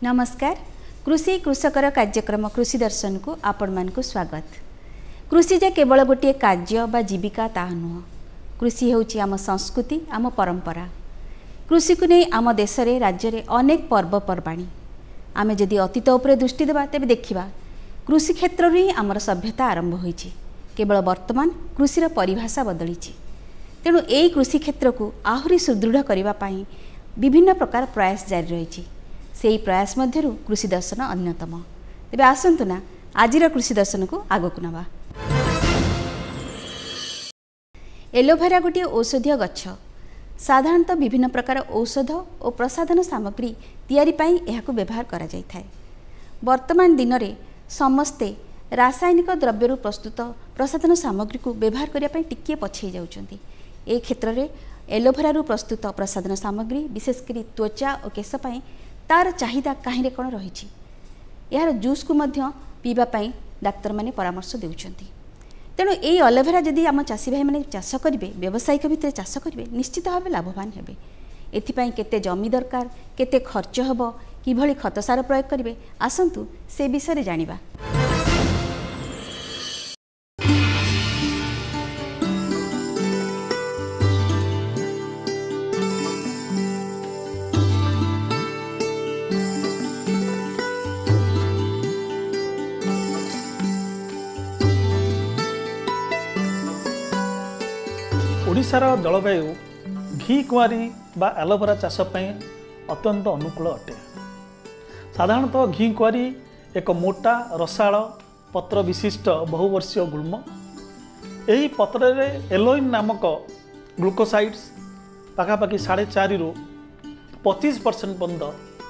नमस्कार। कृषि कृषकर कार्यक्रम कृषि दर्शन को आपण मानक स्वागत। कृषि जे केवल गोटे कार्य बा जीविका ता नुह। कृषि होउची आम संस्कृति आम परंपरा। कृषि को नहीं आम देश रे राज्य रे अनेक पर्वपर्वाणी। आमे जदि अतीत उपरे दृष्टि देबा तेबे देखिबा कृषि क्षेत्र रे आमर सभ्यता आरंभ होईची। केवल वर्तमान कृषिर परिभाषा बदलीची। तेणु एई कृषि क्षेत्र को आहुरी सुदृढ़ करिबा पई विभिन्न प्रकार प्रयास जारी रही। से प्रयास मध्यरु कृषि दर्शन अन्यतम। तेबे आसंतु ना आजिर कृषि दर्शन को आगकु नबा। एलोवेरा गोटे औषधीय गछ। साधारणतः विभिन्न प्रकार औषध और प्रसाधन सामग्री तैयारी पाई एहाकु व्यवहार करा जाय थाए। वर्तमान दिन रे समस्ते रासायनिक द्रव्यरु प्रस्तुत प्रसाधन सामग्री को व्यवहार करिया पाई टिके पछै जाउचंती। ए क्षेत्र रे एलोवेरा प्रस्तुत प्रसाधन सामग्री विशेषकर त्वचा और केश पाई तार चाहिदा कहीं कौन रही। यार जूस को मध्य पीवा पाई डाक्तर माने परामर्श देउचंती। तेणु यही एलोवेरा जदि आम चाषी भाई मैंने चाष करेंगे व्यावसायिक भितर चाष करेंगे निश्चित भाव लाभवान हेबे। एथिपाई केते जमी दरकार केते खर्च हबो किभली खत सार प्रयोग करेंगे आसंतु से विषय जानिबा। ओडिशार जलवायु घी कुआरी बा एलोवेरा चाष अत्यंत अनुकूल अटे। साधारणतः घी कुआरी एक मोटा रसाळ पत्र विशिष्ट बहुवर्षीय गुल्म। यही पत्र रे एलोइन नामक ग्लूकोसाइड्स पाखापाखि 4.5 रु 25% पर्यंत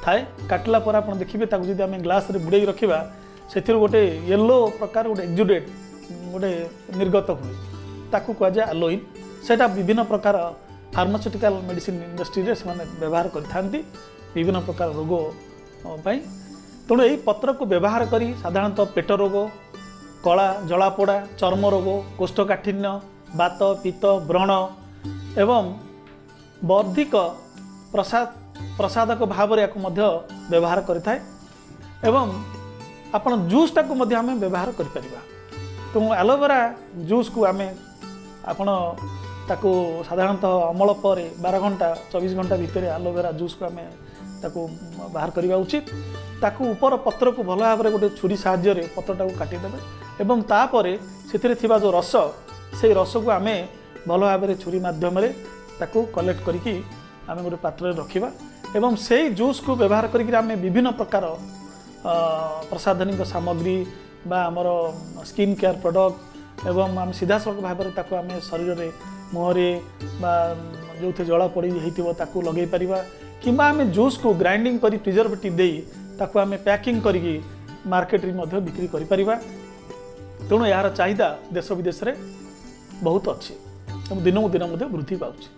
थाए। काटिला पर आप देखिए जब आम ग्लास रे बुड़े रखा से गोटे येलो प्रकार गोटे एक्जुडेट गोटे निर्गत हुए ताकू कहुए एलोइन। सेटा विभिन्न प्रकार फार्मास्यूटिकल मेडिसिन इंडस्ट्री रे से व्यवहार करथांती विभिन्न प्रकार रोग पाई। तेणु यही पत्र को व्यवहार करी साधारणतः पेट रोग कला जलापोड़ा चर्म रोग कोष्ठकाठिन्य बात पित्त व्रण एवं वर्धिक प्रसादक भाव या व्यवहार करें एवं आपण जूस टाक आम व्यवहार कर। तेणु एलोवेरा जूस को आम आपण ताकू साधारणतः अमल पर 12 घंटा 24 घंटा भितर एलोवेरा जूस को आम ताकू बाहर करवा उचित। ताकू ऊपर पत्र को भल भाव गोटे छुरी साहाय्य पत्रटा को काटिदेवे एवं तापर से जो रस से रस को आम भल भाव छुरी मध्यम ताकू कलेक्ट करके आम गोटे पात्र रखा एवं से जूस को व्यवहार करके आम विभिन्न प्रकार प्रसाधनिक सामग्री बा आमर स्किन केयर प्रोडक्ट एवं आम सीधा सड़क भाव में आम शरीर में मुहरे जो जला पड़ी होता लगे पारिबा किंबा आम जूस को ग्राइंडिंग करी प्रिजर्वेटिव दे ताकू आम पैकिंग करके मार्केट में बिक्री करि परिबा। तेणु यार चाहिदा देश विदेश रे बहुत अच्छी दिनकू दिन वृद्धि पाउछि।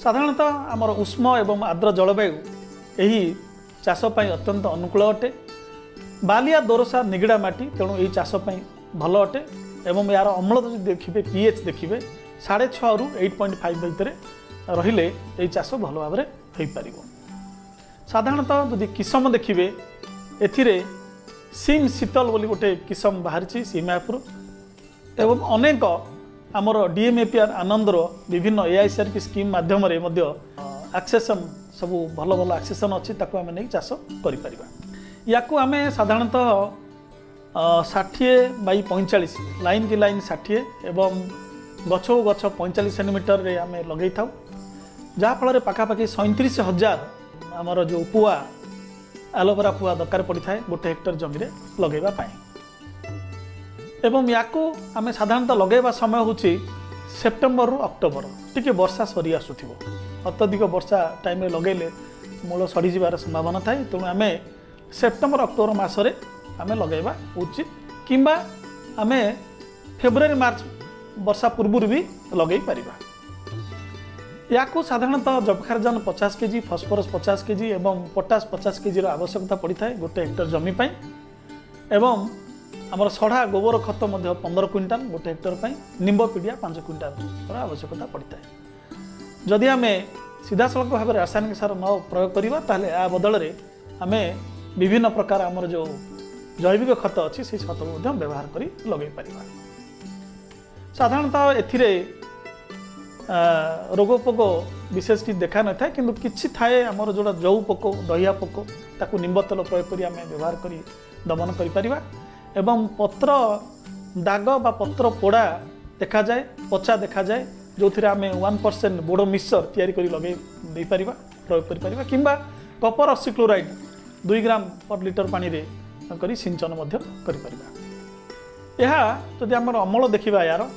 साधारणतः आमर उष्म एवं आर्द्र जलवायु यही चाष अत्यंत अनुकूल अटे। बालिया दोरसा निगिड़ा माटी तेणु यही चाष भल अटे एवं यार अम्ल देखिए पीएच देखिए 6.5 रु 8.5 भितर रहिले यही चाष भल भाव में हो पार। साधारणतः जदि किसम देखिए एथिरे सिम शीतल बोली गोटे किसम बाहरी सीमापुर एवं अनेक आमर डीएमएपीआर आनंदर विभिन्न एआईसीआर स्कीम माध्यम एक्सेसन सब भल भल एक्सेसन अच्छी आम नहीं चाष कर। या साधारणतः 60/45 लाइन की लाइन 60 एवं गछ गछ 45 सेंटीमीटर रे आम लगे था जहाँफल पाखापाखि 37,000 आमर जो पुआ एलोवेरा पुआ दरकार पड़ी था गोटे हेक्टर जमी लगेगा एवं या आम साधारणतः लगेवा समय हूँ सेप्टेम्बर रु अक्टोबर टिके वर्षा सरी आसुथिबो। अत्यधिक वर्षा टाइम लगेले मूल सड़ी जावार संभावना थाए। तेणु आम सेप्टेम्बर अक्टोबर मासरे आम लगेवा उचित किंबा आम फेब्रुआरी मार्च वर्षा पूर्व भी लगे पारिबा। या साधारणतः जबखारजान 50 केजी फस्फरस 50 केजी एवं पोटास 50 केजी आवश्यकता पड़ी था गोटे हेक्टर जमी पाई एवं आमर सढ़ा गोबर खत 15 क्विंटाल गोटे हेक्टर निम्ब पीडिया 5 क्विंटाल आवश्यकता पड़ी था। जदि आम सीधा सड़क भाव रासायनिक सार न प्रयोग करवा ताहले आ बदल आमे विभिन्न प्रकार आमर जो जैविक खत अच्छी से खत व्यवहार कर लगे पार। साधारणतः एथिरे रोगपोक विशेष कि देखा न था कि किसी थाए आमर जोड़ा जौ पोक दहिया पोक ताकू निम्ब तेल प्रयोग कर व्यवहार कर दमन कर एवं पत्र दाग बा पत्र पोड़ा देखा जाए पचा देखा जाए जो थी आम 1% बोड़ो मिक्सचर तैयारी कर लगे दे पारिबा प्रयोग कर पारिबा किंबा कपर ऑक्सीक्लोराइड 2 ग्राम पर लिटर पानी रे करी सिंचन मध्य करि पारिबा। यह जदि आमर अमल देखिबा यार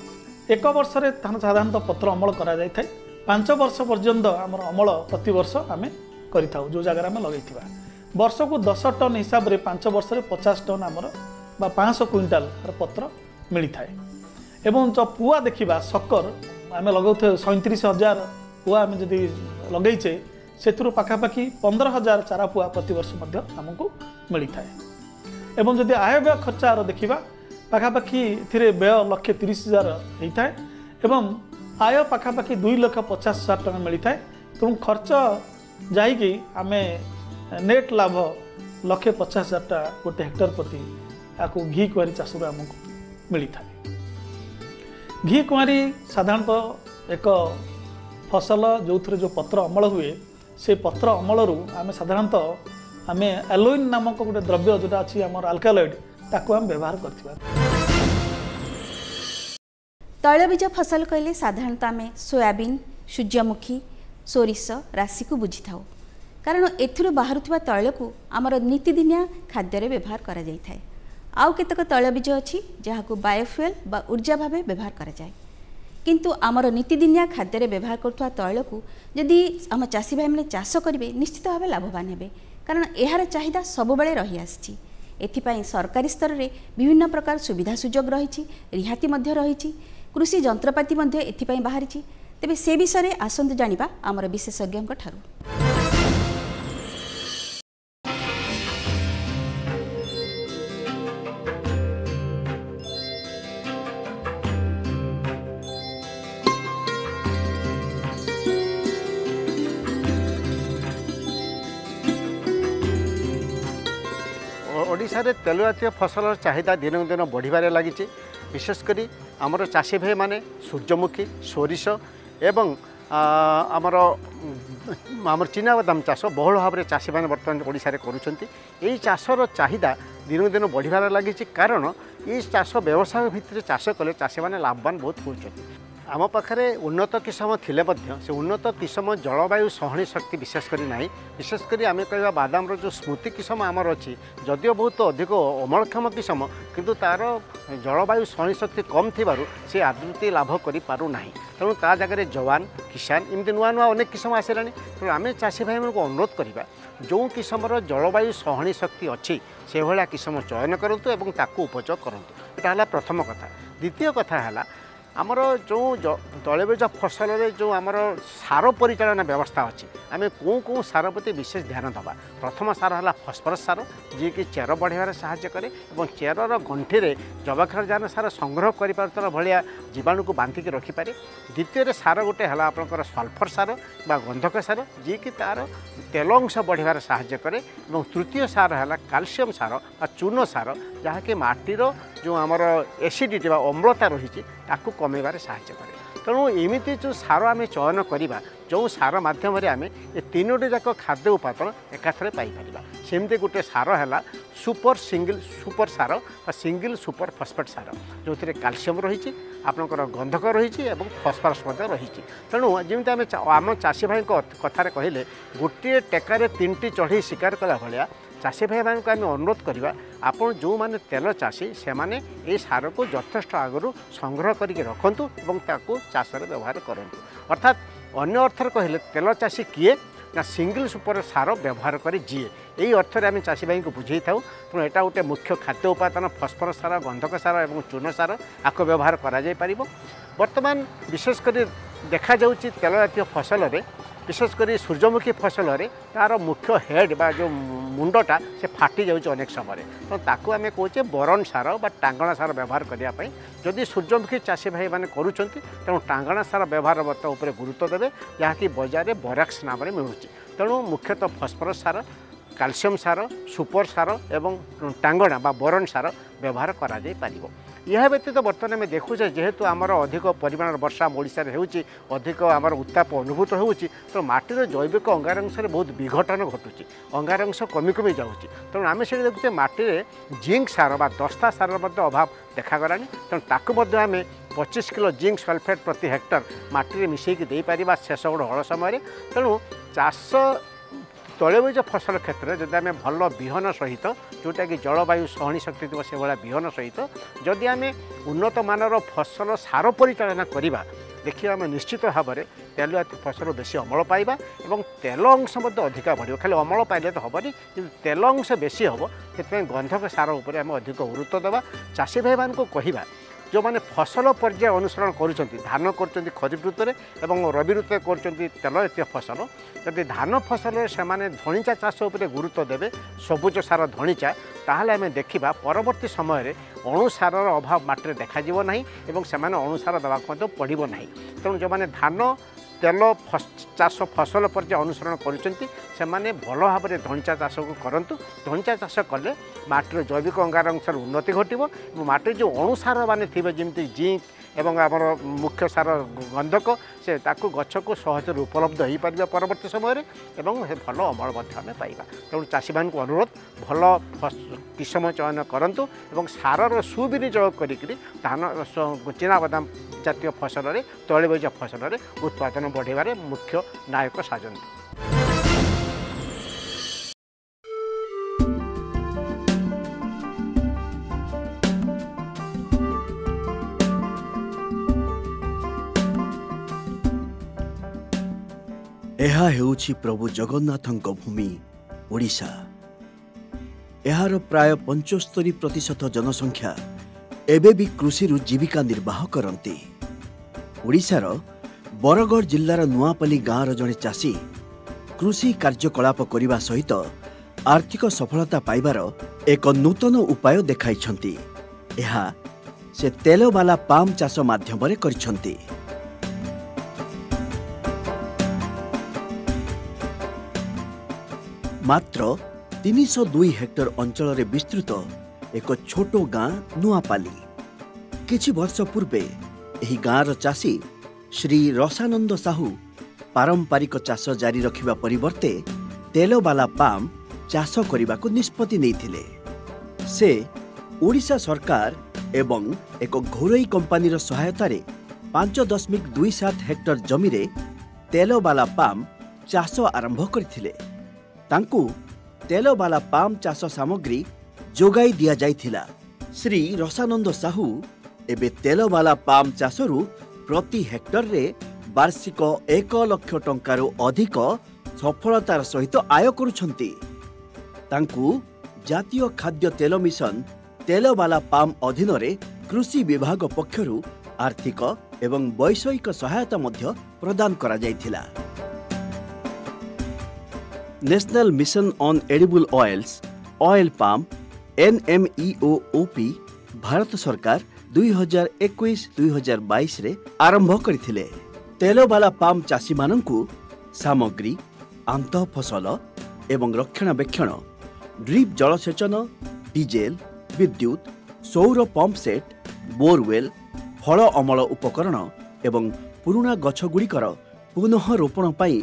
एक वर्ष रे साधारणतः पत्र अमल करा जाय थाए 5 वर्ष पर्यंत आमर अमल प्रति वर्ष आम करिथाउ जो जगह आम लगेथिबा वर्ष को 10 टन हिसाब रे 5 वर्ष रे 50 टन आमर बा 500 क्विंटाल पत्र मिली थाए। एवं जो पुआ देखिबा शक्कर आम लगाउथे 37,000 पुआ आम जदि लगेइचे सेतुरु पाखापाखि 15,000 चारा पुआ प्रति वर्ष मध्य आमको मिली थाए। एवं जदि आय व्यय खर्चार देखिबा पाखापाखि एथिरे व्यय 1,30,000 होता है एवं आय पाखापाखि 2,50,000 टका मिली थाए। तेणु खर्च जाइकी आम नेट लाभ 1,50,000 टका गोटे हेक्टर प्रति आपको घी कुआरी चाष आमको मिली थाए। घी कुआरी साधारणतः एक फसल जो थरे जो पत्र अमल हुए से पत्र अमल आम साधारणतः आम एलोइन नामक गोटे द्रव्य जोटा अच्छी आम आल्कालॉइड ताको आम व्यवहार करथिबा। तैलबीज फसल कहले साधारणतः आम सोयाबीन सूर्यमुखी सोरिष राशि को बुझी थाउ कारण एथिरु बाहरुथिबा तैल को आमर नीतिदिनिया खाद्य व्यवहार करा जाय थाए। आउ केतक तैलबीज अच्छी जहाँ को बायोफ्यूएल बा ऊर्जा भाव व्यवहार करा जाए किंतु आमर नीतिदिनिया खाद्य व्यवहार करुवा तैल को जदि आम चाषी भाई मैंने चाष करेंगे निश्चित भाव लाभवान हेबे कारण यार चाहिदा सबुबले रही आसी। एथिपाई सरकारी स्तर में विभिन्न प्रकार सुविधा सुजोग रही रिहाती मध्य रही कृषि जंत्रपाति मध्य एथिपाई बाहरी तेबे से विषय में आसंतु जानिबा आमर विशेषज्ञ ठारू। ओडिशा रे तेल जातीय फसल चाहिदा दिन दिन बढ़िबारे लगी विशेषकर आमर चाषी भाई माने सूर्यमुखी सोरिष एवं आमर चिनाबादाम चाष बहुल भाव में चाषी मैंने बर्तमान ओडिशा रे करुछंती। एई चाषर चाहिदा दिन दिन बढ़िबारे लगी कारण ये चाष व्यवसाय भितर चाष कले चाषी मैंने लाभवान बहुत होउछंती। आम पाखे उन्नत किसम थिले से उन्नत किसम जलवायु सहनी शक्ति विशेषकर ना विशेषकर आम कह बादाम जो स्मृति किसम आमर अच्छी जदिव बहुत अधिक अमलक्षम किसम किंतु तार जलवायु सहनी शक्ति कम थी से आदृति लाभ करना तेणु ता जगह जवान किसान एमती नुआ नुआ अनेक किसम आसला तेणु आम चाषी भाई को अनुरोध करवा जो किसमर जलवायु सहनी शक्ति अच्छी से भाया किसम चयन करूँ और ताकू उपयोग करूँ। यहाँ है प्रथम कथा। द्वितीय कथा है आमर जो तैलबीज फसल रे जो आमर सार परिचालन व्यवस्था अच्छी आम कौ सार प्रति विशेष ध्यान दबा। प्रथम सार है फस्फरस सार जी कि चेर बढ़ार साहाय्य करे और चेरर गंठी में जैवक्षारजान सार संग्रह कर भाया जीवाणु को बांधिक रखिपारे। द्वितीय सार गोटे है आपंकर सल्फर सार बा गंधक सार जी कि तार तेल अंश बढ़ार साहाय्य करे। और तृतीय सार है कैल्शियम सार बा चून सार जहाँकि माटीर जो आमर एसिडिटी बा अम्लता रही ताकू कमेबार साहाय्य करे। तेणु एमती जो सार आम चयन करवा जो सार मध्यम आम ये तीनोटी जाक खाद्य उपादान एकाथरे पाइपर सेमती गोटे सार है सुपर सार सिंगल सुपर फस्फेट सार जो कैल्शियम रही आपंकर गंधक रही और फस्फरस रही। तेणु जमी आम चाषी भाई कथार कहले गोटे टेकार 3टी चढ़ी शिकार कला भाया चाषी भाई मानक आम अनुरोध करवा आपन जो माने तेल चाषी से माने ये सार को यथेष्ट आगु संग्रह करके रखंतु और ताकू चाष व्यवहार करंतु। अर्थात अन्य अर्थर कहले तेल चाषी किए ना सिंगल सुपर सार व्यवहार करे जीए यही अर्थ आम चाषी भाई को बुझे था। तेणु यहाँ गोटे मुख्य खाद्य उपादान फस्फरस सार गंधक सार और चून सार आपको व्यवहार कर बर्तमान विशेषकर देखा जाउची तेल जातीय फसल रे विशेषकर सूर्यमुखी फसल रे तार मुख्य हेड बा जो मुंडटा से फाटी जाउची अनेक समय तो ताकू आम कहे बोरन सार बा टांगणा सार व्यवहार करने जदि सूर्यमुखी चाषी भाई मैंने करुँच तेणु टांगणा सार व्यवहार उपर गुरुत्व देवे जहाँकि बजार में बोराक्स नाम मिलूँ। तेणु मुख्यतः फस्फरस सार कैल्शियम सार सुपर सार एवं टांगणा बा बोरन सार व्यवहार करा जाई पारिबो। यह व्यतीत बर्तमान आम देखुचे जेहेतु आमर अधिक परिमाण वर्षा ओडिशा रे होउची अधिक आमर उत्ताप अनुभूत होउची तो माटीर जैविक अंगारंश बहुत विघटन घटुची अंगारंश कमी कमी जाउची तेणु आम से देखुचे माटी जिंक सार बा दस्ता सार अभाव देखागलानी तेणु ताकू आम 25 किलो जिंक सल्फेट प्रति हेक्टर माटी मिसेक दे पारिबा शेष गोड़ हल समय तेणु चाष तैलबीज फसल क्षेत्र में जदि आम भल विहन सहित जोटा कि जलवायु सहनी शक्ति थी से भाया विहन सहित जदि आम उन्नत मानर फसल सार परिचालना करवा देखिए आम निश्चित भाव में तेल फसल बेसी अमल पाइबा एवं तेल अंश अधिका बढ़ खाली अमल पाइले तो हेनी कि तेल अंश बेसी हम से गंधक सार उपर आम अधिक गुरुत्व देवा चाषी भाई मानक कहवा जो मैंने फसल पर्याय अनुसरण करुँच धान कर खरीफ ऋतु में रवि ऋतु कर तेल जातीय फसल जदि धान फसल से धणीचा चाष उपर गुरुत्व देवे सबुज सार धणीचा ताहले आम देखा परवर्ती समय अणुसार अभाव माटी देखा ना से अणुसार देवाक पड़ो ना तेणु जो मैंने धान तेल चाष फसल पर्याय अनुसरण कर भल भाव में धणीचा चाष को करंतु धणीचा चाष कले माटीर जैविक अंगारंशर उन्नति घटव माटी जो अणुसार मान थे जमी जिंक एवं आमर मुख्य सार गंधक से ताकू गछ को सहज उपलब्ध हो पार परवर्ती समय भल अमल आम पाइबा तेणु चाषी मान अनुरोध भल किसम चयन करंतु एवं सारर सुविनियोग करी धान चिनाबादाम जातीय फसल में तैलबीज फसल में उत्पादन बढ़ाइबार मुख्य नायक साजନ୍ତି। ଏହା ହେଉଛି ପ୍ରଭୁ ଜଗନ୍ନାଥଙ୍କ ଭୂମି ଓଡ଼ିଶା। ଏହାର ପ୍ରାୟ 75% ଜନସଂଖ୍ୟା ଏବେ ବି କୃଷିରୁ ଜୀବିକା ନିର୍ବାହ କରନ୍ତି। ଓଡ଼ିଶାର ବରଗଡ଼ ଜିଲ୍ଲାର ନୂଆପଲ୍ଲୀ ଗାଁର ଜଣେ ଚାଷୀ କୃଷି କାର୍ଯ୍ୟକଳାପ କରିବା ସହିତ ଆର୍ଥିକ ସଫଳତା ପାଇବାର ଏକ ନୂତନ ଉପାୟ ଦେଖାଇଛନ୍ତି। ଏହା ସେ ତେଲବାଲା ପାମ୍ ଚାଷ ମାଧ୍ୟମରେ କରିଛନ୍ତି। मात्र 302 हेक्टर अंचल विस्तृत एक छोट गाँ नुआपाली। किछि वर्ष पूर्वे एही गाँर चाषी श्री रसानंद साहू पारंपरिक चाष जारी रखिबा परिवर्ते तेलबाला पाम चाष करने को निष्पत्ति नैथिले। से ओडिशा सरकार एवं एक घोरई कंपानीर सहायतार 5.27 हेक्टर जमी रे तेलबाला पाम चाष आरंभ करथिले। तांकू तेलबाला पाम चाष सामग्री जोगाई दिया जाइथिला। श्री रसानंद साहू एबे तेलबाला पाम चाषरू प्रति हेक्टर रे वार्षिक 1 लाख टंकार अधिक सफलतार सहित आय करुछंती। तांकू जातीय खाद्य तेल मिशन तेलबाला पाम अधीन रे कृषि विभाग पक्षरु आर्थिक एवं वैषयिक सहायता मध्य प्रदान करा जाइथिला। National mission on edible oils oil palm NMEOOP Bharat सरकार 2021-2022 रे आरंभ करथिले। तेलबाला पाम चाषी मानंकु सामग्री आंतः फसल एवं रक्षणाबेक्षण ड्रिप जलसेचन डीजेल विद्युत सौर पंप सेट बोरवेल फल अमल उपकरण एवं पुराना गछ गुड़िकर पुनः रोपण पाई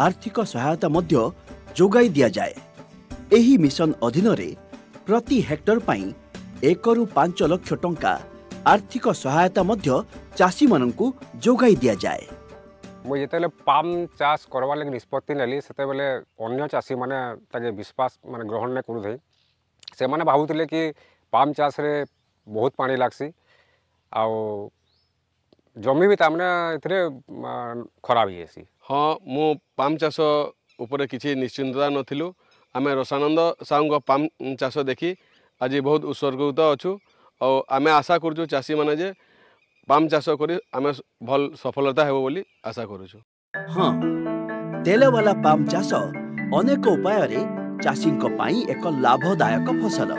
आर्थिक सहायता मध्य जोगाई दिया जाए। एही मिशन अधीन रे प्रति हेक्टर पाई 1 ରୁ 5 लाख टंका आर्थिक सहायता मध्य चाषी मानंकु जोगाई दिया जाए। मु जेतेले पाम चाष करवा लागि निष्पत्ति नेली सेते बेले अन्य चाषी माने ताके विश्वास माने ग्रहण नै करू थई। से माने भाबुतले कि पाम चाष रे बहुत पानी लागसी आ जमी भी तामने इथरे खराब हेसी। हाँ मु पाम चाष उपरे किसी निश्चिंतता नथिलु। आम रसानंद साहू पाम चाष देखी आज बहुत उत्सर्गित अच्छु और आम आशा करूँ चाषी मैंने जे पाम चाष करी आम भल सफलता हेबो बोली आशा करूँ। हाँ तेलबाला पाम चाष अनेक उपाय रे चाषींक पाई एक लाभदायक फसल।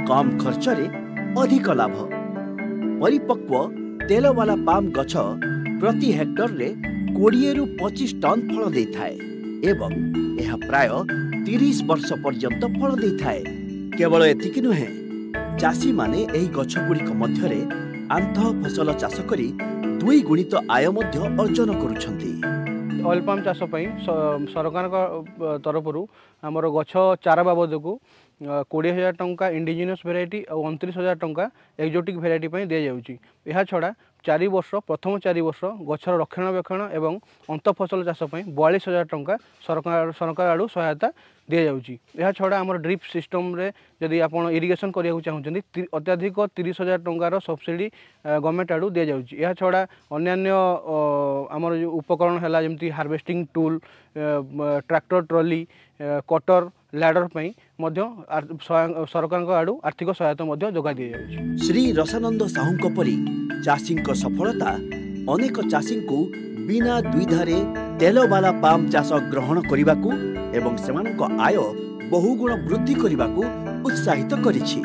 कम खर्च रे अधिक लाभ। परिपक्व तेलबाला पाम गछ प्रति हेक्टर रे 20 ରୁ 25 टन फल देइथाए एवं यह प्राय 30 वर्ष पर्यंत फल देइथाए। केवल एतिକି नुहे, चाषी माने एही गछगुड़िक मध्यरे आंत फसल चाष करी 2 गुणित आय मध्य अर्जन करुछंती। ऑयल पाम चाष सरकार तरफ आमर गछ चारा बाबद को 20,000 टंका इंडिजिनियस भेराइटी और 29,000 टंका एक्जोटिक भेराइटी दि जाऊँगी। यह छड़ा 4 वर्ष प्रथम 4 वर्ष गछर रक्षणाबेक्षण एवं अंत फसल चाष 42,000 टंका सरकार आड़ू सहायता दि जाऊँगी। यह छड़ा आम ड्रिप सिस्टम रे जदि आप इरिगेशन करने चाहते अत्याधिक 30,000 टंकार सब्सिडी गवर्नमेंट आड़ू दि जाऊँगी। यह छड़ा अन्य आमर जो उपकरण है जमी harvesting tool tractor trolley cutter ladder सरकार आड़ू आर्थिक सहायता जोगा दि जाऊँगी। श्री रसानंद साहू परी चाषी सफलता अनेक चाषी को बिना द्विधारे तेल वाला पाम चाष ग्रहण करने को एवं सेमानक आय बहुगुण वृद्धि करने को उत्साहित करिछि।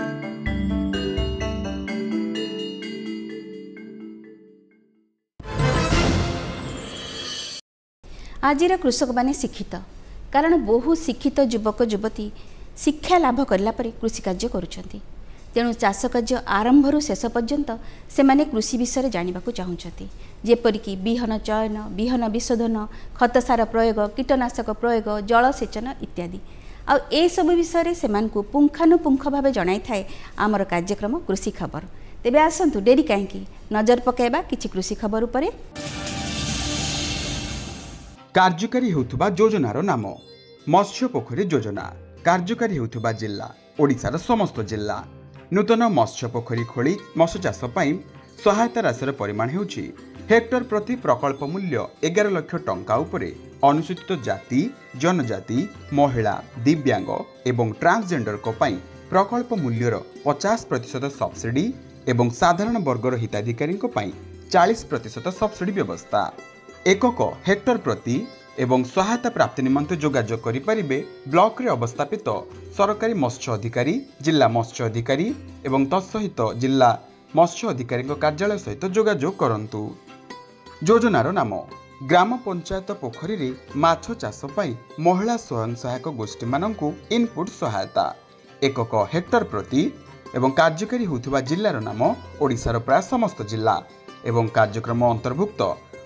आजिर कृषक माने शिक्षित, कारण बहु शिक्षित युवक युवती शिक्षा लाभ करला परे कृषि कार्य करुछंती। तेणु चाष कार्य आरंभरू शेष पर्यंत सेमाने कृषि विषय जानिबा को चाहुछंती, जेपरिक बिहन चयन, बिहन विशोधन, खतसार प्रयोग, कीटनाशक प्रयोग, जलसेचन इत्यादि। आ ए सब विषय सेमानकु पुंखानुपुंख भाव जणाई थाए आमर कार्यक्रम कृषि खबर। तेबे आसंतु डेरी काहेकि नजर पकाइबा किछि कृषि खबर उपरे। कार्यकारी होउथुबा योजनार नाम मत्स्य पोखरी योजना। कार्यकारी होउथुबा जिल्ला ओडिशार समस्त जिल्ला। नूतन मत्स्य पोखरी खोली मत्स्य चाष पई सहायता राशि परिमाण हेउछि हेक्टर प्रति प्रकल्प मूल्य 11 लाख टंका उपरे अनुसूचित जाति, जनजाति, महिला, दिव्यांग एवं ट्रांसजेंडर को पई प्रकल्प मूल्यर 50% सब्सिडी एवं साधारण वर्गर हिताधिकारी को पई 40% सब्सिडी व्यवस्था। एकक हेक्टर प्रति एवं सहायता प्राप्ति निमंते जोगाजोग करि परिबे ब्लॉक रे अवस्थापित सरकारी मत्स्य अधिकारी, जिला मत्स्य अधिकारी एवं तत्सहित जिला मत्स्य अधिकारी कार्यालय सहित जोगाजोग करंतु। योजनार नाम ग्राम पंचायत पोखरी रे माछ चाष पई महिला स्वयं सहायक गोष्ठी मानकु इनपुट सहायता। एकक हेक्टर प्रति एवं कार्यकारी होउथुबा जिल्लार नाम ओडिशार प्राय समस्त जिला एवं कार्यक्रम अंतर्भुक्त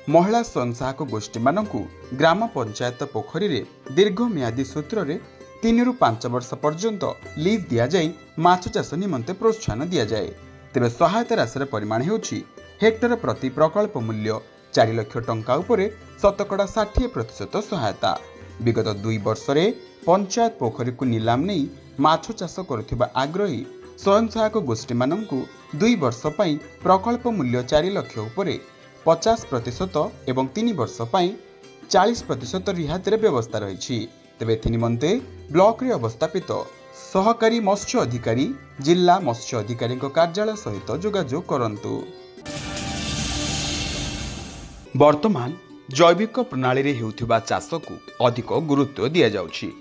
महिला स्वयं सहायक गोष्ठी मानकु ग्राम पंचायत पोखरी रे दीर्घ म्यादी सूत्र रे 3 रु 5 वर्ष पर्यंत लीज दिया जाय माछ चाष निमंते प्रोत्साहन दिया जाय। तेबे सहायता राशि परिमाण हेउछि हेक्टर प्रति प्रकल्प मूल्य 4 लाख टंका उपरे 60% सहायता। विगत 2 वर्ष रे पंचायत पोखरी को नीलाम नहीं माछ चाष करुथिबा आग्रही स्वयं सहायक गोष्ठी मानकु 2 वर्ष पई प्रकल्प मूल्य 4 लाख उपरे 50% एवं 3 वर्ष पई 40% रिहातिर व्यवस्था रही। तेबे निमंते ब्लॉक रे अवस्थापित सहकारी मत्स्य अधिकारी, जिला मत्स्य अधिकारी कार्यालय सहित जोगाजोग करंतु। वर्तमान जैविक प्रणाली रे हेउथिबा चाष को अधिक गुरुत्व दिया जाउछि।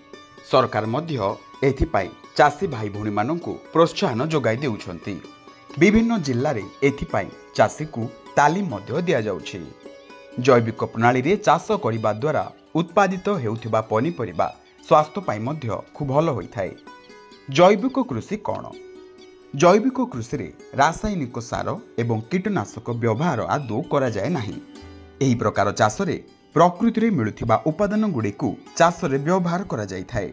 सरकार मध्य एथिपाई चाषी भाई भौणी मानकु प्रोत्साहन जोगाई देउछंती। विभिन्न जिल्ला रे एथिपाई चाषी को तालीम मध्य दिया जाउछि। जैविक प्रणाली रे चाष करिबा द्वारा उत्पादित हेउथिबा पनिपरिबा स्वास्थ्य पाई मध्य खूब भल होइथाय। जैविक कृषि कौन? जैविक कृषि रे रासायनिक सार एवं कीटनाशक व्यवहार आदौ करा जाय नाही। एही प्रकार चाष रे प्रकृति रे मिलुथिबा उपादान गुडी को चाष रे व्यवहार करा जाय थाए।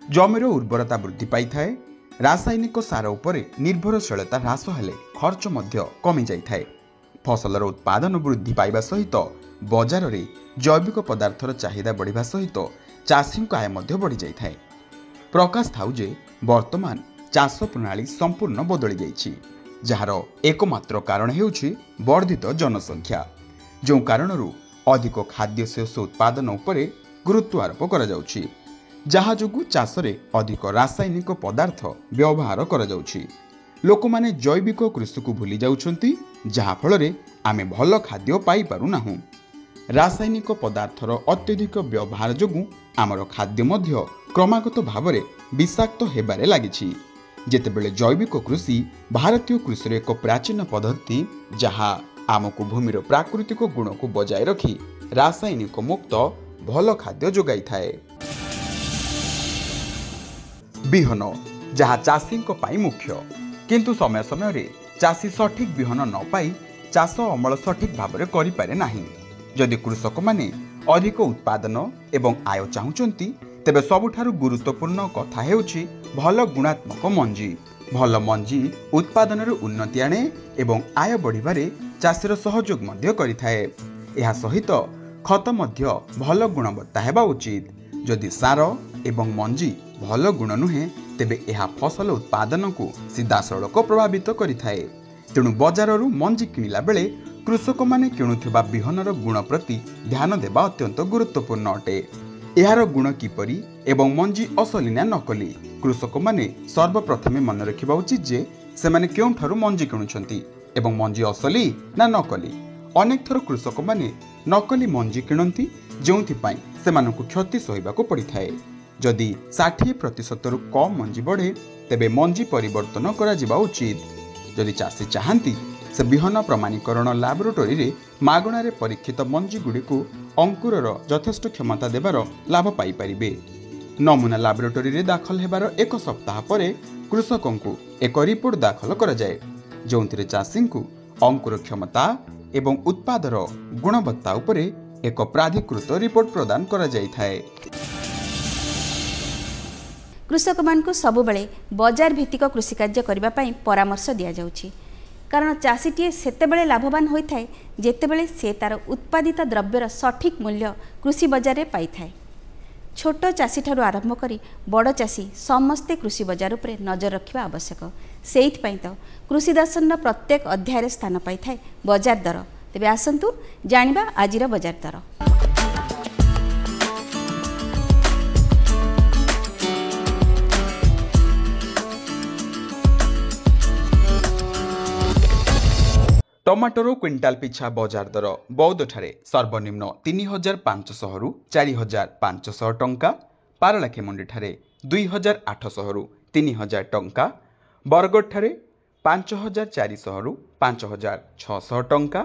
जमीर उर्वरता वृद्धि पाई थाए। रासायनिक सार उपरे निर्भरशीलता ह्रास हेले खर्च मध्य कमी जाय थाए। फसलर उत्पादन वृद्धि पाइबा सहित बजार रे जैविक पदार्थर चाहिदा बढ़िबा सहित चाषी आय मध्य बढ़ी जाय थाए। प्रकाश थाउ जे वर्तमान चाष प्रणाली संपूर्ण बदली जाइछि, जार एकमात्र कारण हेउछि वर्धित जनसंख्या, जो कारणरू अधिक खाद्य शस्य उत्पादन उपरे गुरुत्व आरोप करा जाउछि, जहा जोगु चाष रे अधिक रासायनिक पदार्थ व्यवहार करा जाउछि। लोक माने जैविक कृषि को भूली जाउछंती, जहा फल रे आमे भल खाद्य पाई पारु नाहु। रासायनिक पदार्थर अत्यधिक व्यवहार जोगु आमर खाद्य मध्य क्रमागत भाव में विषाक्त हेबारे लागिछि। जेतेबेले जैविक कृषि भारतीय कृषि एक प्राचीन पद्धति, जहा आमको भूमिर प्राकृतिक गुण को बजाय रखी रासायनिक मुक्त भल खाद्य जोगाई थाए। ବିହନ ଯାହା ଚାଷୀଙ୍କ ପାଇଁ ମୁଖ୍ୟ। କିନ୍ତୁ ସମୟ ସମୟରେ ଚାଷୀ ସଠିକ୍ ବିହନ ନ ପାଇ ଚାଷ ଅମଳ ସଠିକ୍ ଭାବରେ କରିପାରେ ନାହିଁ। ଯଦି କୃଷକମାନେ ଅଧିକ ଉତ୍ପାଦନ ଏବଂ ଆୟ ଚାହୁଁଛନ୍ତି ତେବେ ସବୁଠାରୁ ଗୁରୁତ୍ୱପୂର୍ଣ୍ଣ କଥା ହେଉଛି ଭଲ ଗୁଣାତ୍ମକ ମଞ୍ଜି। ଭଲ ମଞ୍ଜି ଉତ୍ପାଦନରେ ଉନ୍ନତି ଆଣେ ଏବଂ ଆୟ ବଢ଼ିବାରେ ଚାଷୀର ସହଯୋଗ ମଧ୍ୟ କରିଥାଏ। ଏହା ସହିତ ଖତ ମଧ୍ୟ ଭଲ ଗୁଣବତ୍ତା ହେବା ଉଚିତ। ଯଦି ସାର ଏବଂ ମଞ୍ଜି ଭଲ ଗୁଣ ନୁହେଁ ତେବେ ଏହା ଫସଲ ଉତ୍ପାଦନକୁ ସିଧାସଳଖ ପ୍ରଭାବିତ କରିଥାଏ। ତେଣୁ ବଜାରରୁ ମଞ୍ଜି କିଣିଲା ବେଳେ କୃଷକମାନେ କିଣୁଥିବା ବିହନର ଗୁଣ ପ୍ରତି ଧ୍ୟାନ ଦେବା ଅତ୍ୟନ୍ତ ଗୁରୁତ୍ୱପୂର୍ଣ୍ଣ ଅଟେ। ଏହାର ଗୁଣ କିପରି ଏବଂ ମଞ୍ଜି ଅସଲି ନା ନକଲି କୃଷକମାନେ ସର୍ବପ୍ରଥମେ ମନେ ରଖିବା ଉଚିତ ଯେ ସେମାନେ କେଉଁଠାରୁ ମଞ୍ଜି କିଣୁଛନ୍ତି ଏବଂ ମଞ୍ଜି ଅସଲି ନା ନକଲି। ଅନେକ ଥର କୃଷକମାନେ ନକଲି ମଞ୍ଜି କିଣନ୍ତି ଯେଉଁଥିପାଇଁ ସେମାନଙ୍କୁ କ୍ଷତି ସହିବାକୁ ପଡ଼ିଥାଏ। ଯଦି 60%ରୁ କମ୍ ମଞ୍ଜି ବଢ଼େ ତେବେ ମଞ୍ଜି ପରିବର୍ତ୍ତନ କରାଯିବା ଉଚିତ। ଯଦି ଚାଷୀ ଚାହାନ୍ତି ସେ ବିହନ ପ୍ରମାଣୀକରଣ ଲାବୋରେଟୋରୀରେ ମାଗଣାରେ ପରୀକ୍ଷିତ ମଞ୍ଜିଗୁଡ଼ିକୁ ଅଙ୍କୁରର ଯଥେଷ୍ଟ କ୍ଷମତା ଦେବାର ଲାଭ ପାଇପାରିବେ। ନମୁନା ଲାବୋରେଟୋରୀରେ ଦାଖଲ ହେବାର 1 ସପ୍ତାହ ପରେ କୃଷକଙ୍କୁ ଏକ ରିପୋର୍ଟ ଦାଖଲ କରାଯାଏ ଯେଉଁଥିରେ ଚାଷୀଙ୍କୁ ଅଙ୍କୁର କ୍ଷମତା ଏବଂ ଉତ୍ପାଦର ଗୁଣବତ୍ତା ଉପରେ ଏକ ପ୍ରାଧିକୃତ ରିପୋର୍ଟ ପ୍ରଦାନ କରାଯାଇଥାଏ। କୃଷକମାନଙ୍କୁ ସବୁବେଳେ ବଜାର ଭିତ୍ତିକ କୃଷି କାର୍ଯ୍ୟ କରିବା ପାଇଁ ପରାମର୍ଶ ଦିଆଯାଉଛି। କାରଣ ଚାଷୀଟିଏ ସେତେବେଳେ ଲାଭବାନ ହୋଇଥାଏ ଯେତେବେଳେ ସେ ତାର ଉତ୍ପାଦିତ ଦ୍ରବ୍ୟର ସଠିକ୍ ମୂଲ୍ୟ କୃଷି ବଜାରରେ ପାଇଥାଏ। ଛୋଟ ଚାଷୀଠାରୁ ଆରମ୍ଭ କରି ବଡ଼ ଚାଷୀ ସମସ୍ତେ କୃଷି ବଜାର ଉପରେ ନଜର ରଖିବା ଆବଶ୍ୟକ। ସେଇଥିପାଇଁ ତ କୃଷି ଦର୍ଶନର ପ୍ରତ୍ୟେକ ଅଧ୍ୟାୟରେ ସ୍ଥାନ ପାଇଥାଏ ବଜାର ଦର। ତେବେ ଆସନ୍ତୁ ଜାଣିବା ଆଜିର ବଜାର ଦର। टमाटर क्विंटाल पिछा बजार दर बौद्धଠାରେ सर्वनिम्न 3500 रु 4500 टंका, पारलाखेमुंडी 2800 रु 3000 टंका, बरगढ़ 5400 रु 5600 टंका,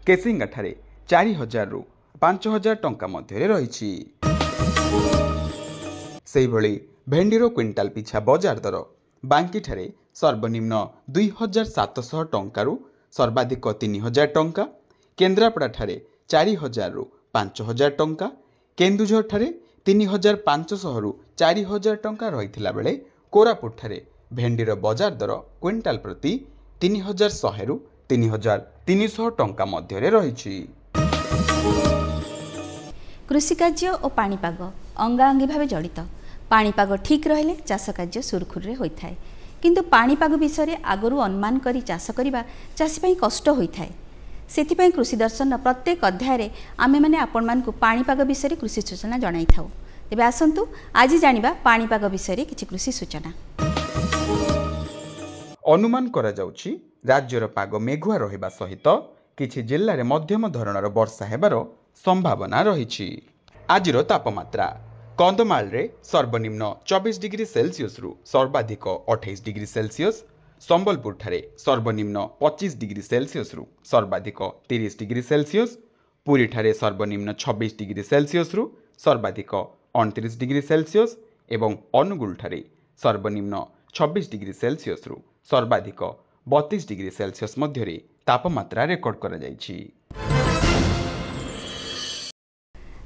केसिंगा 4000 रु 5000 टंका मध्य रही। सेहिभଳି भेंडीर क्विंटाल पिछा बजार दर बांकी सर्वनिम्न 2700 टंका रु सर्वाधिक 3000 टंका, केन्द्रापड़ा 4000 रु 5000 टंका, केन्दुझर 3500 रु 4000 टंका रही बेले कोरापुट भेंडीर बजार दर क्विंटाल प्रति 3100 रु 3300 टंका मध्य रही। कृषि कार्य और पाणीपाग अंगाअंगी भाव जड़ित। पाणीपाग ठीक रहिले चाष कार्य सुरखुरे होता है, किंतु पाणीपाग विषय आगु अनुमान करी चाष करने चाषी कष्ट होता है। से कृषि दर्शन प्रत्येक अध्याय आमे माने आपण मानकु पाणीपाग विषय कृषि सूचना जणाई थाउ। तेबे आसंतु आज जानिबा पाणीपाग विषय किछि कृषि सूचना। अनुमान करा जाउछि राज्यर पाग मेघुआ रहिबा सहित किछि जिल्ला रे मध्यम धरणर वर्षा हेबार संभावना रहिछि। आजिर तापमात्रा कंधमाल रे सर्वनिम्न 24 डिग्री सेल्सियस रु सर्वाधिक 28 डिग्री सेल्सियस, संबलपुर ठारे सर्वनिम्न 25 डिग्री सेल्सियस रु सर्वाधिक 30 डिग्री सेल्सियस, पुरी ठारे सर्वनिम्न 26 डिग्री सेल्सियस रु सर्वाधिक 29 डिग्री सेल्सियस एवं अनुगुल ठारे सर्वनिम्न 26 डिग्री सेल्सियस रु सर्वाधिक 32 डिग्री सेल्सियस मध्य तापमात्रा रेकर्ड करा जायछि।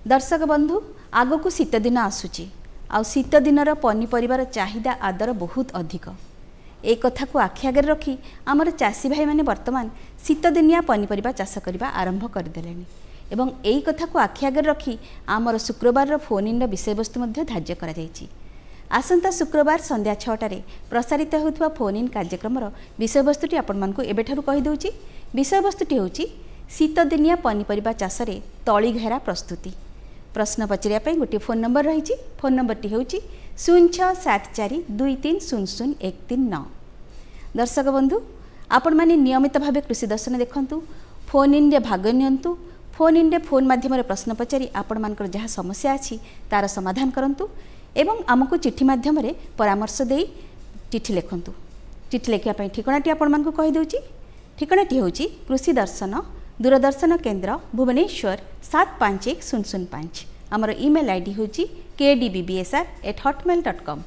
दर्शक बंधु, आगको शीत दिन आसुची आ शीत दिनर पनीपरिवार चाहिदा आदर बहुत अधिक। ए कथा को आखि आगे रखी आमर चाषी भाई माने वर्तमान शीत दिनिया पनीपरिवा चाष करबा आरंभ करदेलेनी एवं एई कथा को आखि आगे रखी आमर शुक्रवार फोन इन विषय वस्तु मध्ये धार्य करा जायछि। आसंता शुक्रवार संध्या 6टारे प्रसारित होउथवा फोन इन कार्यक्रमर विषय वस्तुटी आपण मानकु एबेठारु कहि दउछि। विषय वस्तुटी होउछि शीत दिनिया पनीपरिवा चाषरे तळी घेरा प्रस्तुति। प्रश्न पचारिया गोटे फोन नंबर रही। फोन नंबरटी हूँ 067423000139। दर्शक बंधु, आपण माने नियमित भाव कृषि दर्शन देखंतु, फोन इन रे भाग नियंतु। फोन इन रे फोन माध्यम प्रश्न पचारि आपण मानकर जहाँ समस्या अछि तार समाधान करंतु एवं आमको चिठी माध्यम परामर्श देई चिठी लिखंतु। चिठी लिखिया पई ठिकानाटी आपण मानकु कहि दउची। ठिकानाटी हूँ कृषि दर्शन, दूरदर्शन केन्द्र, भुवनेश्वर 751005। आमर ईमेल आईडी हूँ kdbbsr@hotmail.com।